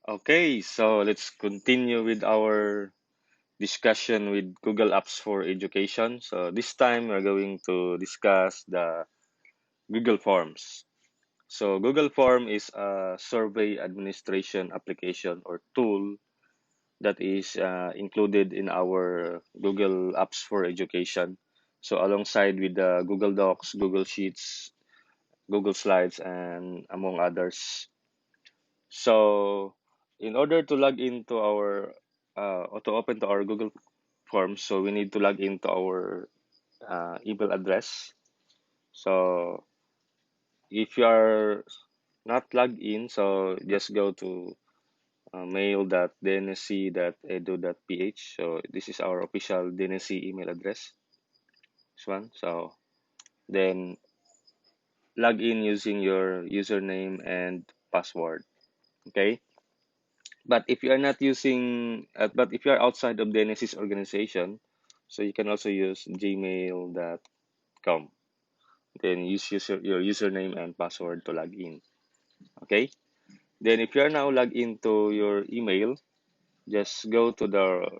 Okay, so let's continue with our discussion with Google Apps for Education. So this time we're going to discuss the Google Forms. So Google Form is a survey administration application or tool that is included in our Google Apps for Education. So alongside with the Google Docs, Google Sheets, Google Slides, and among others. So in order to log into our or to open to our Google Forms, so we need to log into our email address. So if you are not logged in, so just go to mail.dnsc.edu.ph. So this is our official DNSC email address. This one. So then log in using your username and password. Okay. But if you are outside of the NSC's organization, so you can also use gmail.com. Then your username and password to log in. Okay. Then if you are now logged into your email, just go to the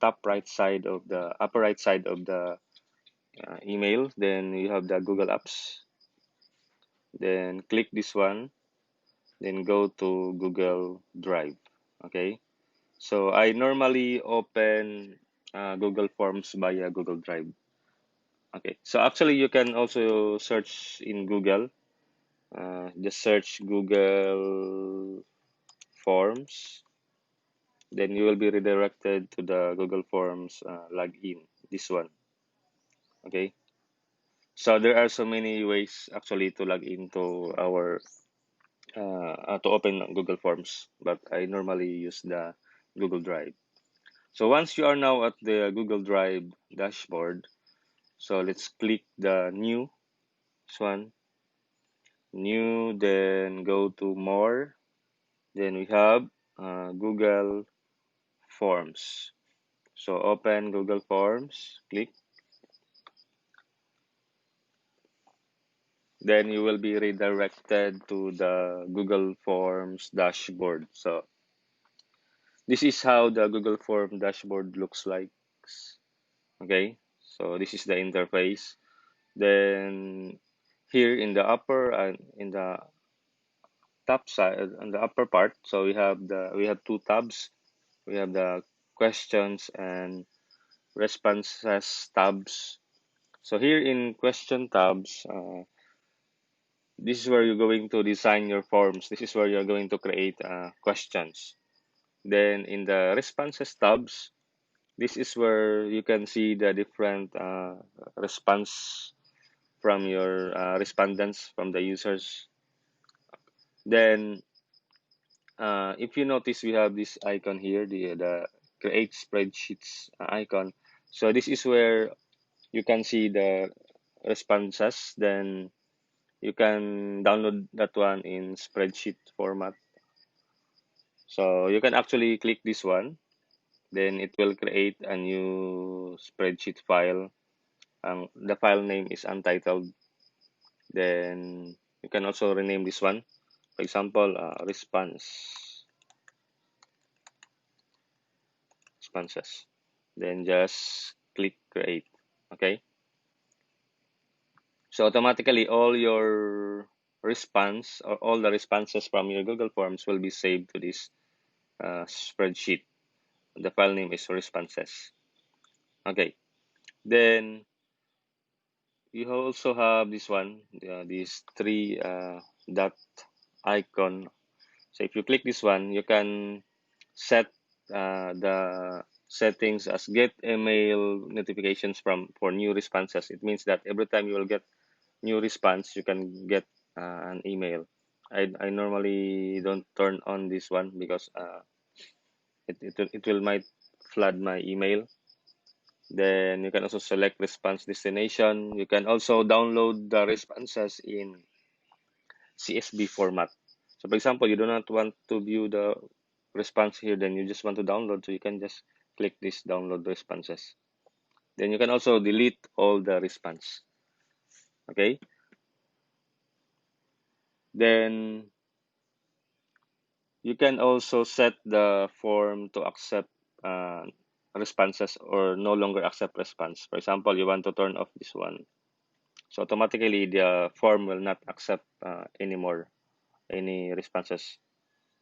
top right side of the upper right side of the email. Then you have the Google Apps. Then click this one. Then go to Google Drive. Okay. So I normally open Google Forms via Google Drive. Okay, so actually you can also search in Google. Just search Google Forms. Then you will be redirected to the Google Forms login. This one. Okay. So there are so many ways actually to log into our to open Google Forms, but I normally use the Google Drive. So once you are now at the Google Drive dashboard, so let's click the new, this one, new, then go to more. Then we have Google Forms. So open Google Forms, click. Then you will be redirected to the Google Forms dashboard. So this is how the Google Form dashboard looks like. Okay, so this is the interface. Then here in the upper and in the top side on the upper part, so we have two tabs. We have the questions and responses tabs. So here in question tabs, this is where you're going to design your forms. This is where you're going to create questions. Then in the responses tabs, this is where you can see the different response from your respondents, from the users. Then if you notice, we have this icon here, the create spreadsheets icon. So this is where you can see the responses. Then you can download that one in spreadsheet format. So you can actually click this one. Then it will create a new spreadsheet file. The file name is untitled. Then you can also rename this one. For example, responses. Then just click create. Okay. So automatically all your response or all the responses from your Google Forms will be saved to this spreadsheet. The file name is responses. Okay. Then you also have this one, these three dot icon. So if you click this one, you can set the settings as get email notifications for new responses. It means that every time you will get new response, you can get an email. I normally don't turn on this one because it will might flood my email. Then you can also select response destination. You can also download the responses in CSV format. So for example, you do not want to view the response here, then you just want to download, so you can just click this download responses. Then you can also delete all the response. Okay. Then You can also set the form to accept responses or no longer accept response. For example, you want to turn off this one. So automatically the form will not accept anymore any responses.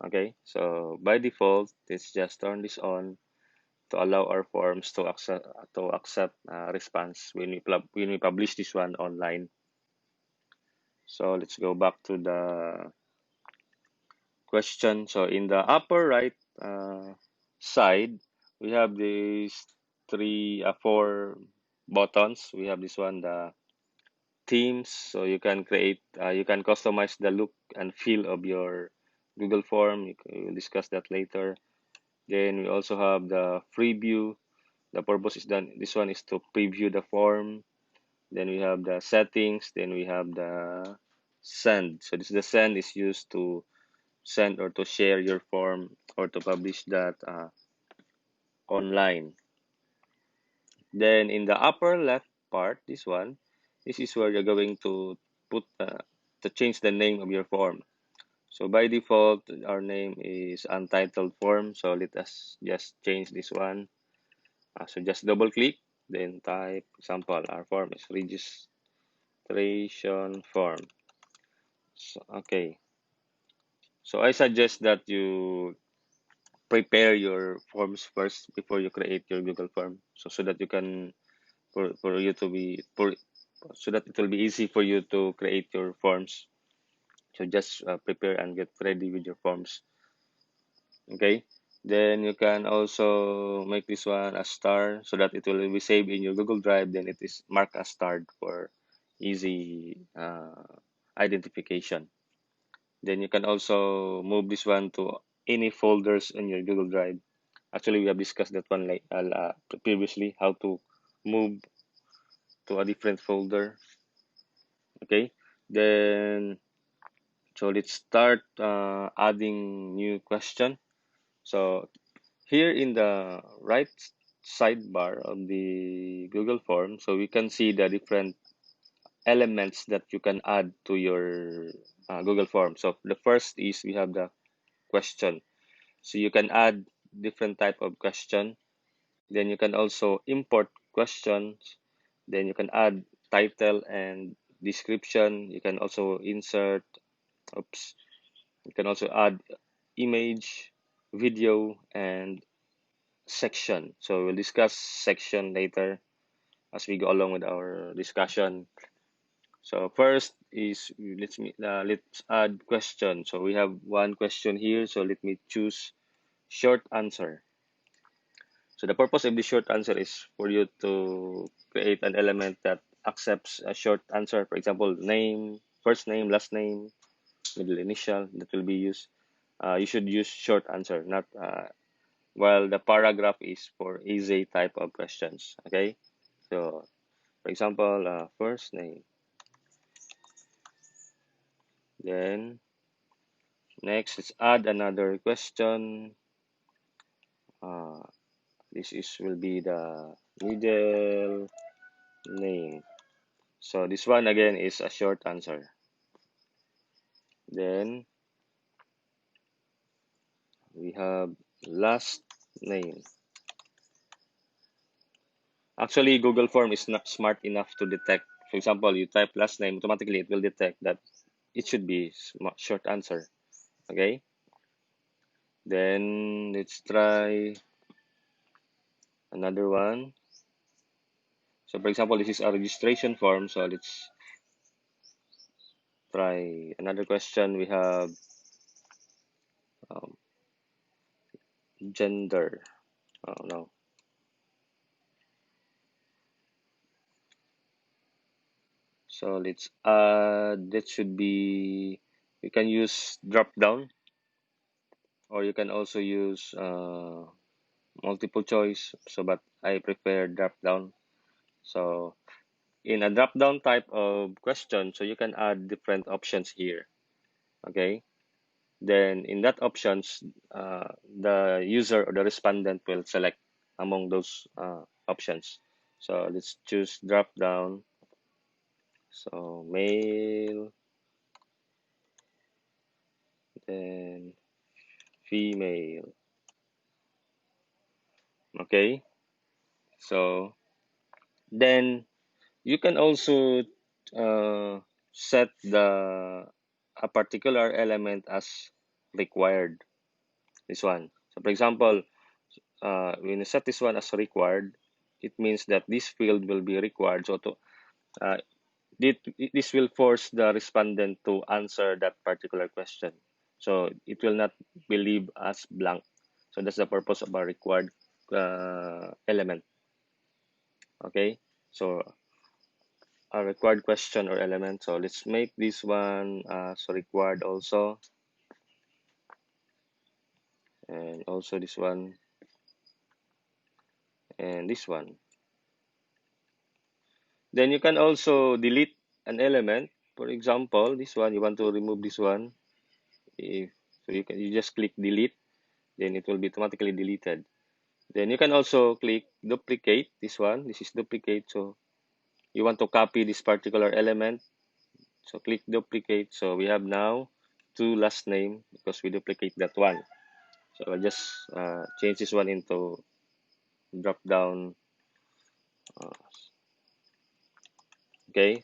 Okay, so by default, let's just turn this on to allow our forms to accept response when we publish this one online. So let's go back to the question. So in the upper right side, we have these four buttons. We have this one, the themes. So you can customize the look and feel of your Google form. We'll discuss that later. Then we also have the preview. The purpose is done. This one is to preview the form. Then we have the settings. Then we have the send. So this the send is used to send or to share your form or to publish that online. Then in the upper left part, this is where you're going to put to change the name of your form. So by default, our name is untitled form. So let us just change this one. So just double click, then type example. Our form is registration form. So, okay. So I suggest that you prepare your forms first before you create your Google form. So that you can for you to be for so that it will be easy for you to create your forms. So just prepare and get ready with your forms. Okay. Then you can also make this one a star so that it will be saved in your Google Drive. Then it is marked as starred for easy identification. Then you can also move this one to any folders in your Google Drive. Actually, we have discussed that one previously, how to move to a different folder. Okay. Then so let's start adding new question. So here in the right sidebar of the Google form, so we can see the different elements that you can add to your Google form. So the first is we have the question. So you can add different type of question. Then you can also import questions. Then you can add title and description. You can also insert, oops, you can also add image, video, and section. So we'll discuss section later as we go along with our discussion. So first is let's add question. So we have one question here. So let me choose short answer. So the purpose of the short answer is for you to create an element that accepts a short answer. For example, name, first name, last name, middle initial that will be used. You should use short answer, not while the paragraph is for easy type of questions. Okay, so for example, first name, then next let's add another question. Uh, this is will be the middle name. So this one again is a short answer. Then we have last name. Actually, Google Form is not smart enough to detect. For example, you type last name, automatically it will detect that it should be short answer. Okay. Then let's try another one. So for example, this is a registration form. So let's try another question. We have um, gender. Oh no. So let's add, that should be, you can use drop down or you can also use multiple choice. So, but I prefer drop down. So in a drop down type of question, so you can add different options here. Okay. Then in that options, the user or the respondent will select among those options. So let's choose drop down. So male, then female. Okay, so then you can also set a particular element as required. This one. So for example, when you set this one as required, it means that this field will be required. So uh, this will force the respondent to answer that particular question. So it will not be leave as blank. So that's the purpose of a required element. Okay. So a required question or element. So let's make this one as required also, and also this one and this one. Then you can also delete an element. For example, this one you want to remove this one. If so, you just click delete, then it will be automatically deleted. Then you can also click duplicate. This one, this is duplicate. So you want to copy this particular element. So click duplicate. So we have now two last name because we duplicate that one. So I'll just change this one into drop down. Uh, okay,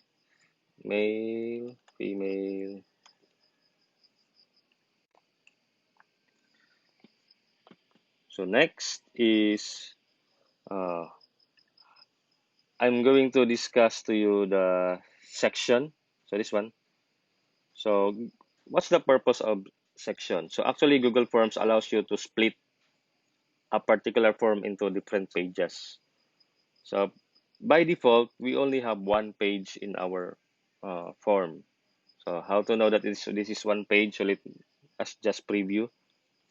male, female. So next is uh, I'm going to discuss to you the section. So this one. So what's the purpose of section? So actually Google Forms allows you to split a particular form into different pages. So by default, we only have one page in our form. So how to know that this is one page? So let's just preview.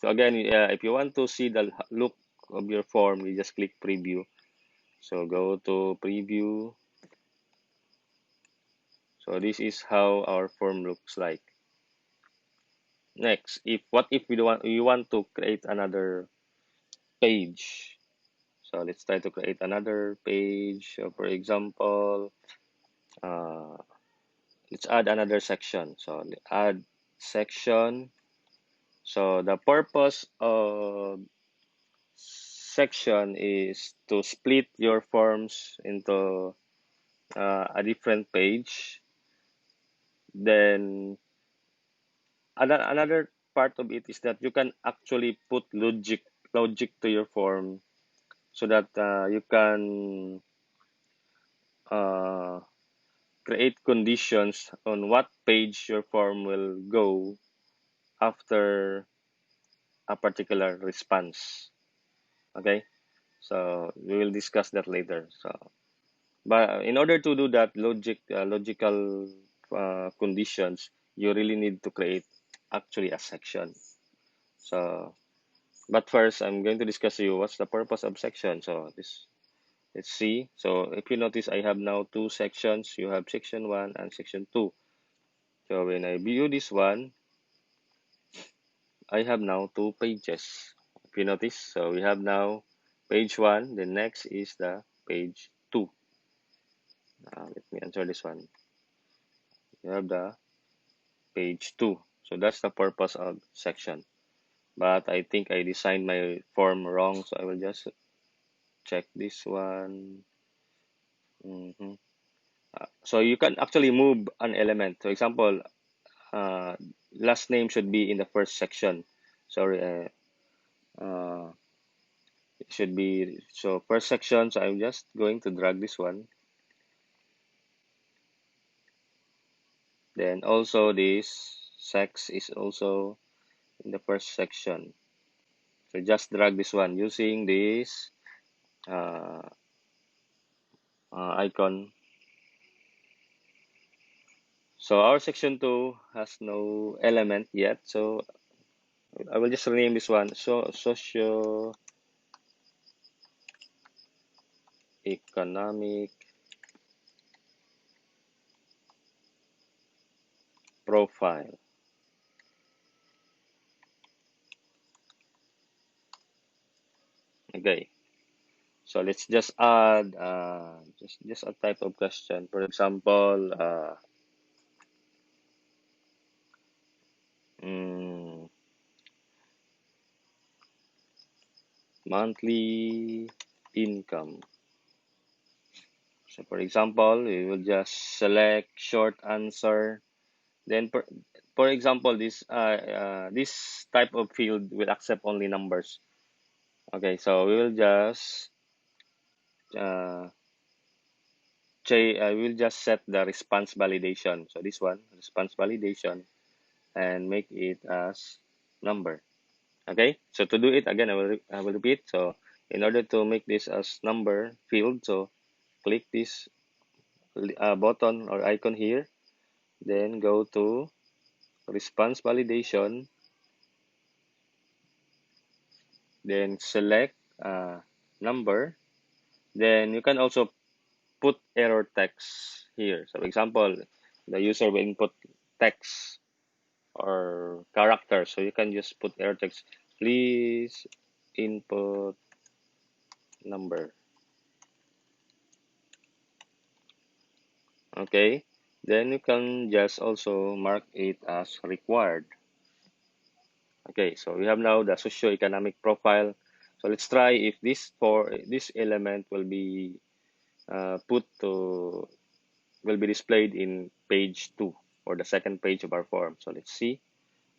So again, if you want to see the look of your form, you just click preview. So go to preview. So this is how our form looks like. Next, if what if we want to create another page? So let's try to create another page. So for example, uh, let's add another section. So add section. So the purpose of section is to split your forms into a different page. Then another part of it is that you can actually put logic to your form so that you can uh, create conditions on what page your form will go after a particular response. Okay, so we will discuss that later. So but in order to do that logical conditions, you really need to create actually a section. So but first I'm going to discuss to you what's the purpose of section. So this let's see. So if you notice, I have now two sections. You have section 1 and section 2. So when I view this one, I have now two pages. If you notice, so we have now page 1. The next is the page 2. Let me answer this one. You have the page 2. So that's the purpose of section. But I think I designed my form wrong, so I will just check this one. Mhm. So you can actually move an element. For example, uh, last name should be in the first section. Sorry, it should be so first section. So I'm just going to drag this one. Then also this sex is also in the first section. So just drag this one using this uh, icon. So our section 2 has no element yet. So I will just rename this one so socio-economic profile. Okay. So let's just add just a type of question. For example, mm, monthly income. So for example, we will just select short answer. Then for example, this type of field will accept only numbers. Okay, so we will just uh, we will just set the response validation. So this one, response validation, and make it as number. Okay, so to do it again, I will repeat. So in order to make this as number field, so click this button or icon here, then go to response validation, then select number. Then you can also put error text here. So for example, the user will input text or character, so you can just put error text, please input number. Okay, then you can just also mark it as required. Okay, so we have now the socioeconomic profile. So let's try if this element will be will be displayed in page 2 or the second page of our form. So let's see.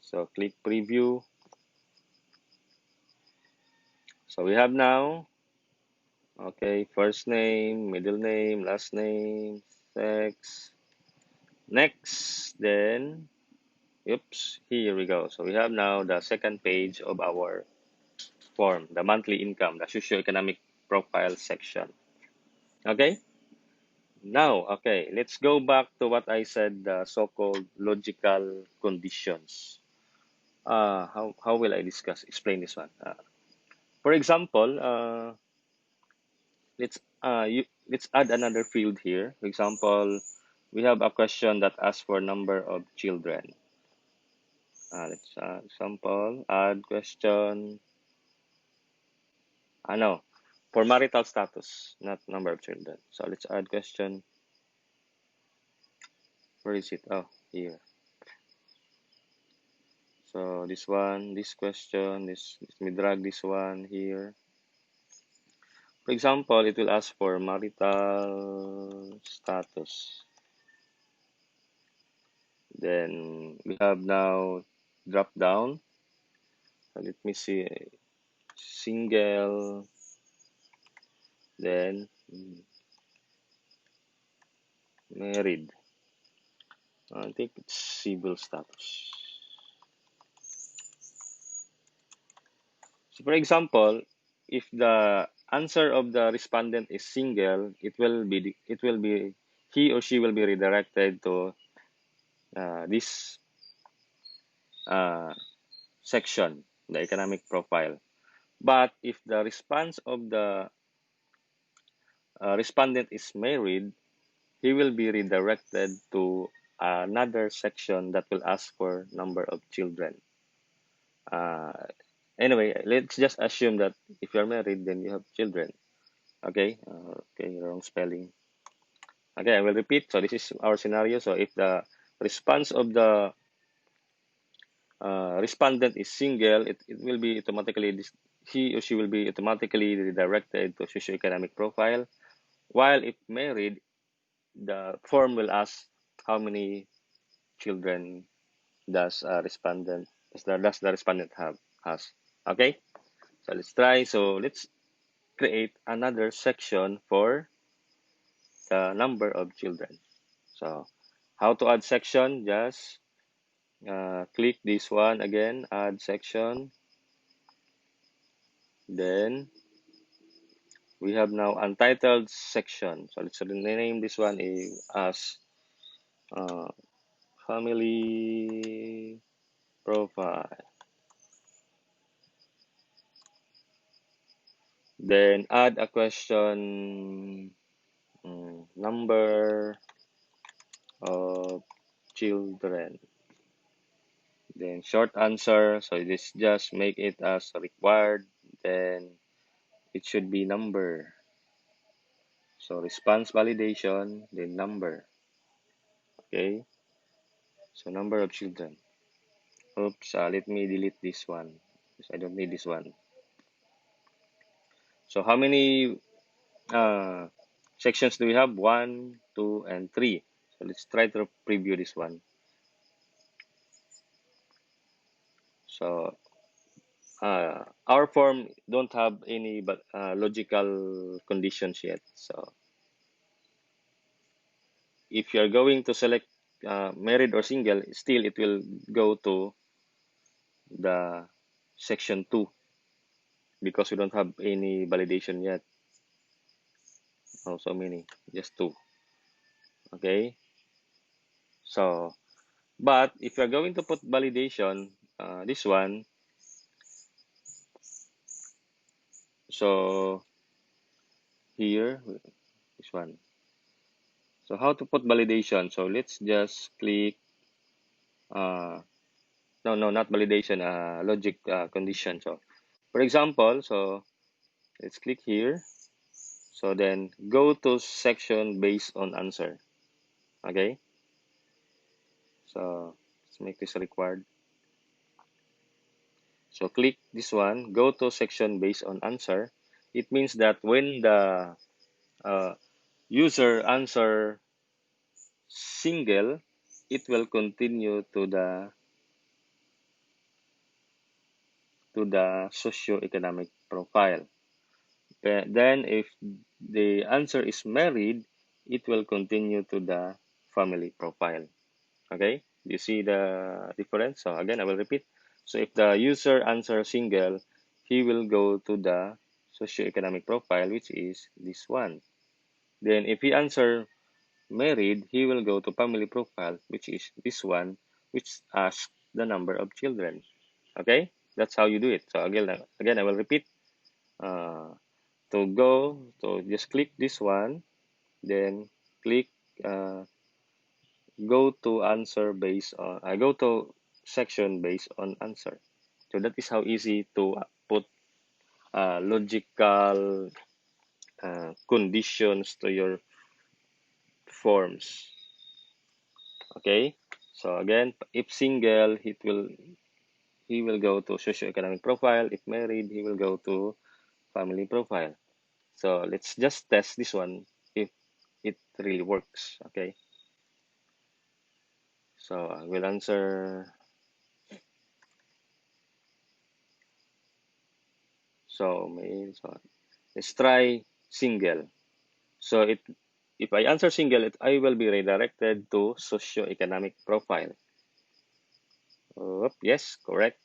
So click preview. So we have now, okay, first name, middle name, last name, sex, next, then, oops, here we go. So we have now the second page of our form, the monthly income, the socioeconomic profile section. Okay, now, okay, let's go back to what I said, the so-called logical conditions. How will I explain this one? For example, let's add another field here. For example, we have a question that asks for number of children. Let's example add question. No, for marital status, not number of children. So let's add question. Where is it? Oh, here. So this one, this question, this let me drag this one here. For example, it will ask for marital status. Then we have now drop down. So let me see, single, then married. I think it's civil status. So for example, if the answer of the respondent is single, it will be he or she will be redirected to this uh, section, the economic profile. But if the response of the respondent is married, he will be redirected to another section that will ask for number of children. Uh, anyway, let's just assume that if you're married, then you have children. Okay, okay, wrong spelling. Okay, I will repeat. So this is our scenario. So if the response of the respondent is single, it will be automatically, he or she will be automatically redirected to socioeconomic profile. While if married, the form will ask how many children does the respondent has. Okay, so let's try. So let's create another section for the number of children. So how to add section? Just click this one again, add section. Then we have now untitled section. So let's rename this one as uh, family profile. Then add a question, number of children. Then short answer. So this just make it as required. Then it should be number. So response validation, then number. Okay. So number of children. Oops, let me delete this one because I don't need this one. So how many sections do we have? 1, 2, and 3. So let's try to preview this one. So our form don't have any but logical conditions yet. So if you're going to select married or single, still it will go to the section 2 because we don't have any validation yet. Oh, so many, just 2. Okay. So, but if you're going to put validation, this one, so here, this one. So how to put validation? So let's just click, no, not validation, logic condition. So for example, so let's click here. So then go to section based on answer. Okay. So let's make this required. So click this one, go to section based on answer. It means that when the uh, user answer single, it will continue to the socioeconomic profile. Then if the answer is married, it will continue to the family profile. Okay, you see the difference? So again, I will repeat. So if the user answer single, he will go to the socioeconomic profile, which is this one. Then if he answer married, he will go to family profile, which is this one, which asks the number of children. Okay, that's how you do it. So again, I will repeat. Uh, to just click this one, then click go to answer based on I go to section based on answer. So that is how easy to put logical conditions to your forms. Okay. So again, if single, he will go to socioeconomic profile. If married, he will go to family profile. So let's just test this one if it really works. Okay. So I will answer. So let's try single. So if I answer single, I will be redirected to socioeconomic profile. Yes, correct.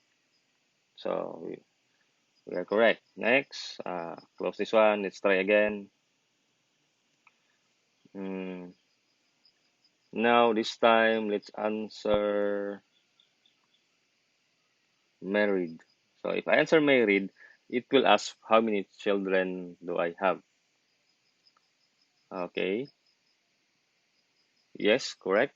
So we are correct. Next, close this one. Let's try again. Mm, Now this time, let's answer married. So if I answer married, it will ask how many children do I have. Okay. Yes, correct.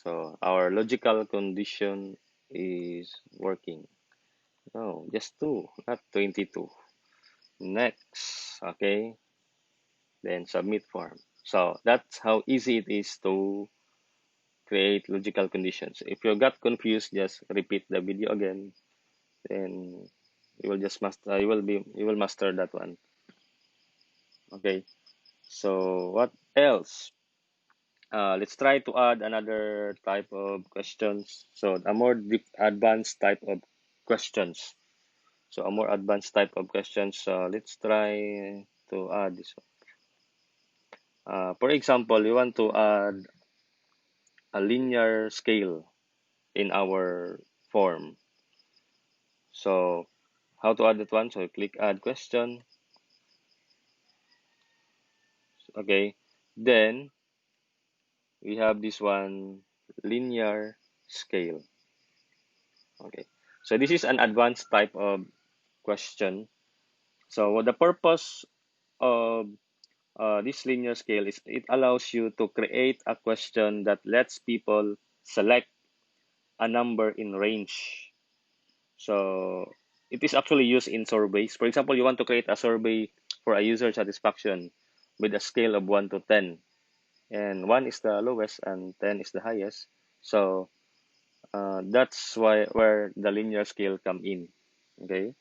So our logical condition is working. No, just 2, not 22. Next, okay, then submit form. So that's how easy it is to create logical conditions. If you got confused, just repeat the video again. Then you will just master. You will master that one. Okay. So what else? Let's try to add another type of questions. So a more deep, advanced type of questions. So a more advanced type of questions. So let's try to add this one. For example, you want to add a linear scale in our form. So how to add that one? So click add question. Okay. Then we have this one linear scale. Okay. So this is an advanced type of question. So what the purpose of this linear scale is it allows you to create a question that lets people select a number in range. So it is actually used in surveys. For example, you want to create a survey for a user satisfaction with a scale of 1 to 10. And 1 is the lowest and 10 is the highest. So that's where the linear scale come in. Okay.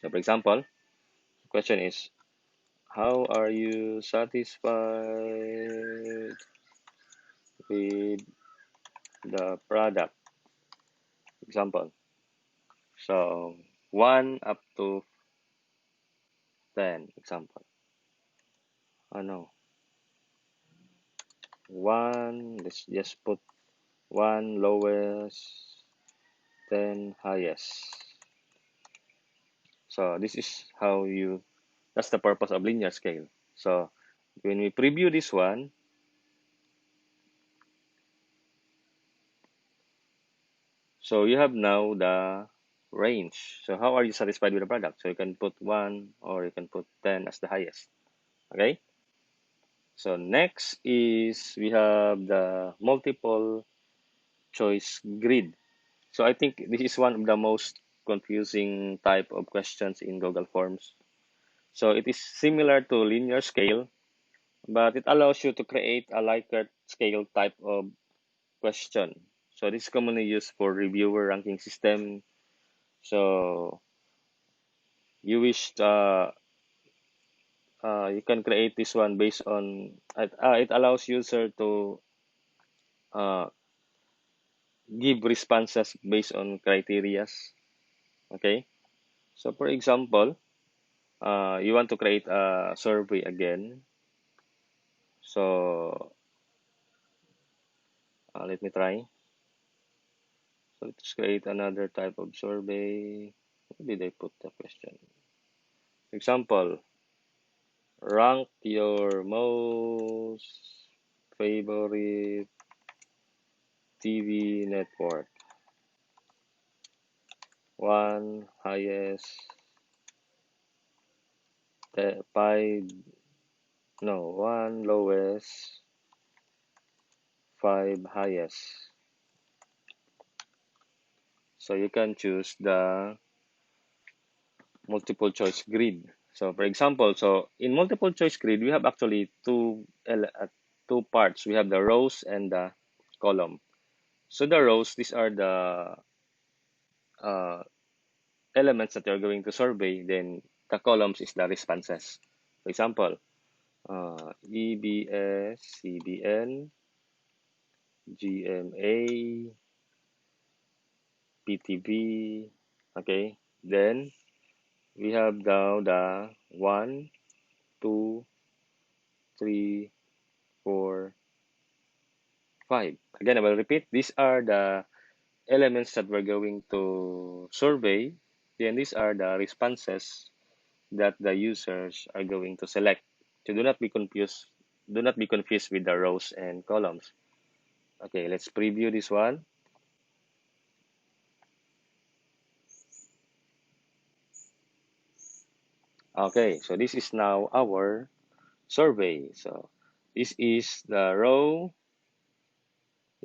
So for example, question is, how are you satisfied with the product? Example. So 1 up to 10. Example. Oh no. 1, let's just put 1 lowest, 10 highest. So this is how that's the purpose of linear scale. So when we preview this one, so you have now the range. So how are you satisfied with the product? So you can put 1 or you can put 10 as the highest. Okay? So next is we have the multiple choice grid. So I think this is one of the most confusing type of questions in Google Forms. So it is similar to linear scale, but it allows you to create a Likert scale type of question. So this is commonly used for reviewer ranking system. So you wish you can create this one based on it allows user to uh, give responses based on criterias. Okay. So for example, you want to create a survey again. So let me try. So let's create another type of survey. Where did I put the question? Example, rank your most favorite TV network. 1 highest, 5, no, 1 lowest, 5 highest. So you can choose the multiple choice grid. So for example, so in multiple choice grid, we have actually two parts. We have the rows and the column. So the rows, these are the uh, elements that you're going to survey. Then the columns is the responses. For example, EBS, CBN, GMA, PTV. Okay. Then we have now the 1, 2, 3, 4, 5. Again, I will repeat. These are the elements that we're going to survey. Then these are the responses that the users are going to select. So do not be confused. Do not be confused with the rows and columns. Okay, let's preview this one. Okay, so this is now our survey. So this is the row,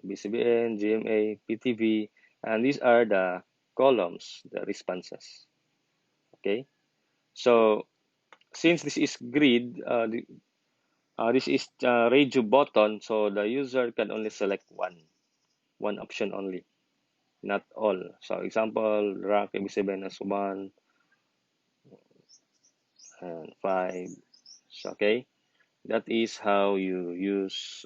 BCBN, GMA, PTV, and these are the columns, the responses. Okay, so since this is grid, this is radio button, so the user can only select one option only, not all. So example, rank AB7 as 1 and 5. So, okay, that is how you use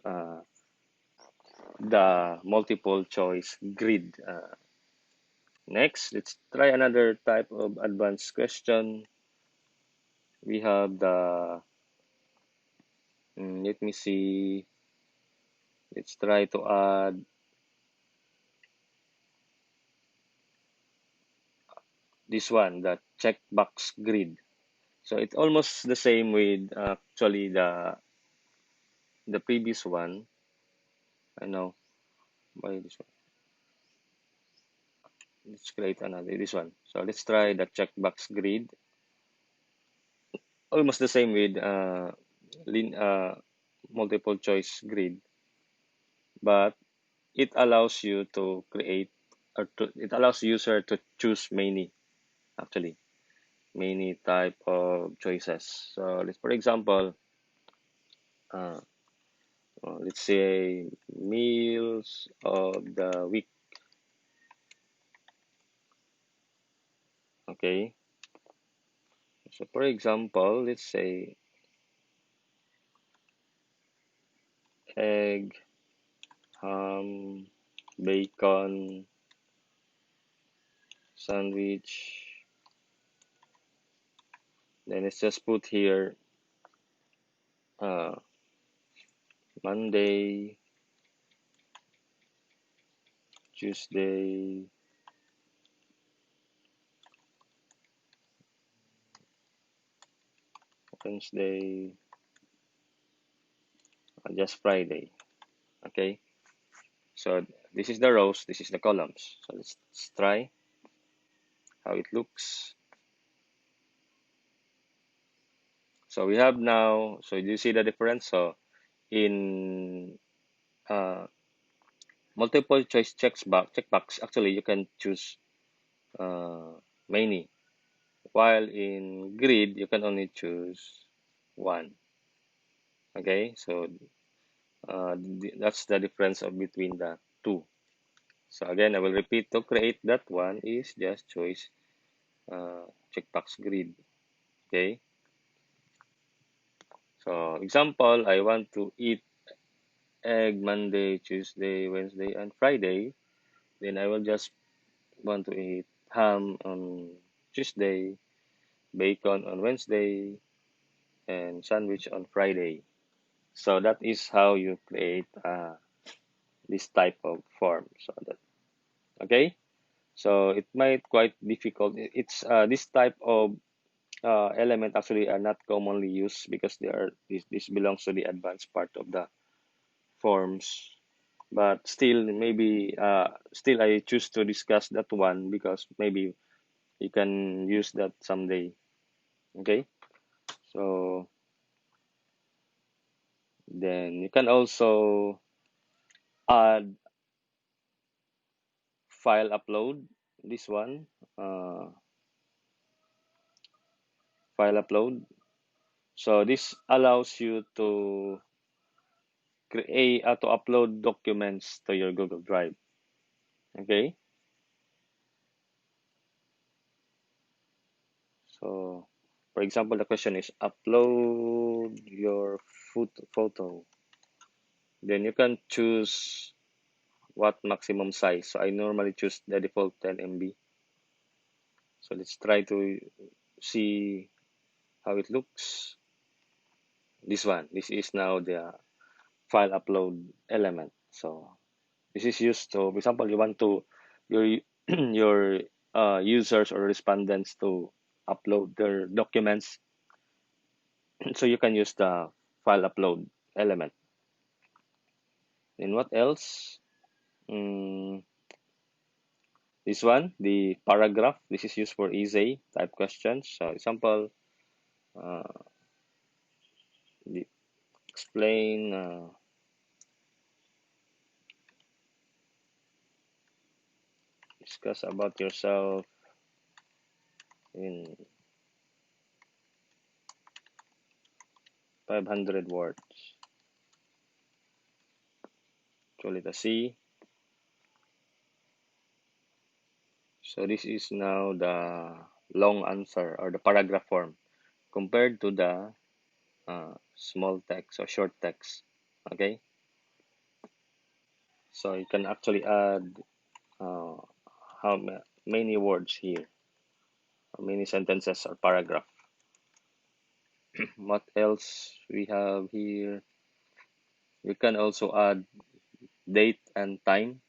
the multiple choice grid. Next, let's try another type of advanced question. We have the, let me see, let's try to add this one, the checkbox grid. So it's almost the same with actually the previous one. I know by this one. Let's create another this one. So let's try the checkbox grid. Almost the same with multiple choice grid, but it allows you to create it allows user to choose many type of choices. So let's for example, uh, let's say meals of the week. Okay, So for example, let's say egg, ham, bacon, sandwich. Then let's just put here uh, Monday, Tuesday, Wednesday, and just Friday. Okay. So this is the rows, this is the columns. So let's try how it looks. So we have now, so do you see the difference? So in uh, multiple choice checkbox, actually you can choose uh, many, while in grid you can only choose one. Okay, so that's the difference of between the two. So again, I will repeat, to create that one is just choice checkbox grid. Okay, so example, I want to eat egg Monday, Tuesday, Wednesday, and Friday. Then I will just want to eat ham on Tuesday, bacon on Wednesday, and sandwich on Friday. So that is how you create this type of form. So that, okay. So it might quite difficult. It's this type of element actually are not commonly used because they are this belongs to the advanced part of the forms. But still, maybe still I choose to discuss that one because maybe you can use that someday. Okay. So then you can also add file upload. This one, uh, file upload. So this allows you to create to upload documents to your Google Drive. Okay. So for example, the question is upload your photo. Then you can choose what maximum size. So I normally choose the default 10 MB. So let's try to see how it looks. This one, this is now the file upload element. So this is used to, for example, you want to your your users or respondents to upload their documents, so you can use the file upload element. And what else? Mm, this one, the paragraph. This is used for essay type questions. So example, uh, explain, discuss about yourself in 500 words. So let us see. So this is now the long answer or the paragraph form compared to the small text or short text. Okay, so you can actually add uh, many words here, how many sentences or paragraph. What else we have here? We can also add date and time.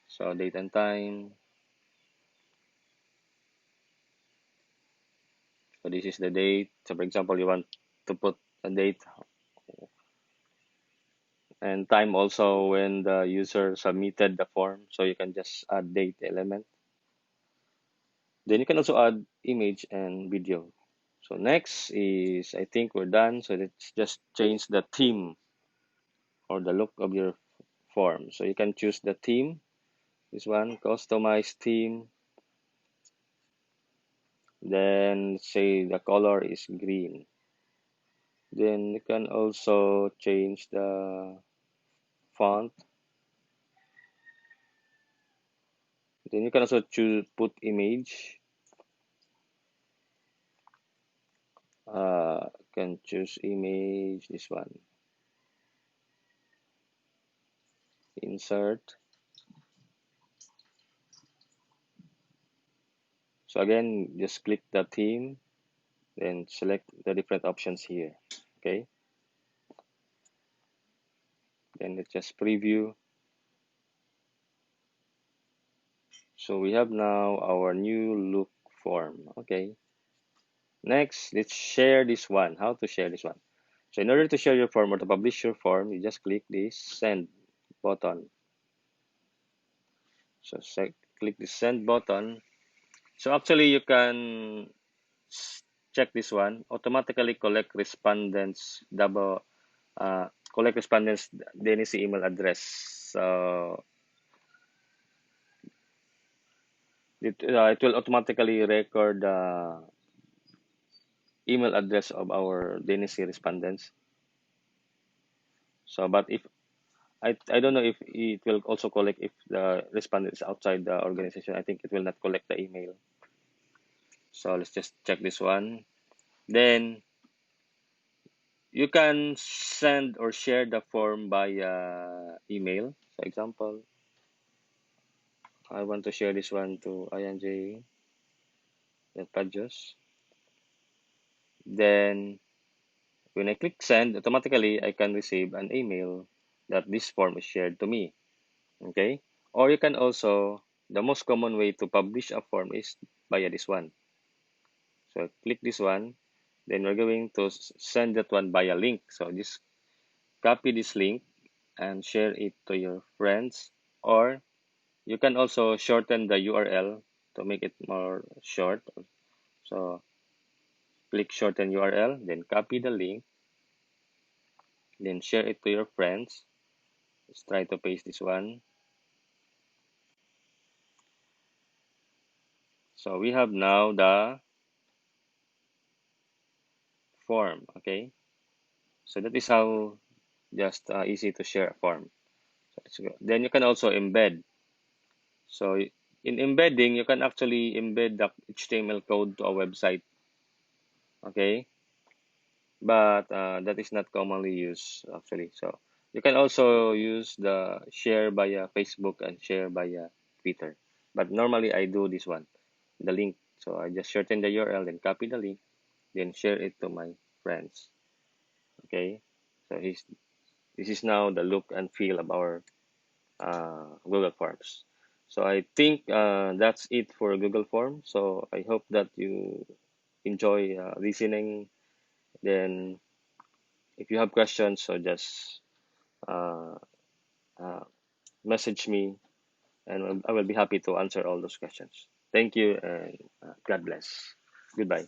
So date and time. So this is the date. So for example, you want to put a date and time also when the user submitted the form. So you can just add date element. Then you can also add image and video. So next is, I think we're done. So let's just change the theme or the look of your form. So you can choose the theme. This one, customize theme. Then say the color is green. Then you can also change the font. Then you can also choose put image. can choose image, this one, insert. So again, just click the theme, then select the different options here. Okay, then let's just preview. So we have now our new look form. Okay, next let's share this one. How to share this one? So in order to share your form or to publish your form, you just click this send button. So click the send button. So actually you can check this one, automatically collect respondents Dennis email address. So it will automatically record the email address of our Dennis respondents. So but if I don't know if it will also collect if the respondent is outside the organization. I think it will not collect the email. So let's just check this one. Then you can send or share the form via email. For example, I want to share this one to INJ and Pajos. Then when I click send, automatically I can receive an email that this form is shared to me. Okay? Or you can also, the most common way to publish a form is via this one. So click this one, then we're going to send that one via link. So just copy this link and share it to your friends, or you can also shorten the URL to make it more short. So click shorten URL, then copy the link, then share it to your friends. Let's try to paste this one. So we have now the form. Okay, so that is how just easy to share a form. So then you can also embed. So in embedding, you can actually embed the HTML code to a website. Okay, but that is not commonly used actually. So you can also use the share via Facebook and share via Twitter. But normally I do this one, the link. So I just shorten the URL, then copy the link, then share it to my friends. Okay, so this is now the look and feel of our Google Forms. So I think that's it for Google Forms. So I hope that you enjoy listening. Then if you have questions, so just uh, uh, message me, and I will be happy to answer all those questions. Thank you, and God bless. Goodbye.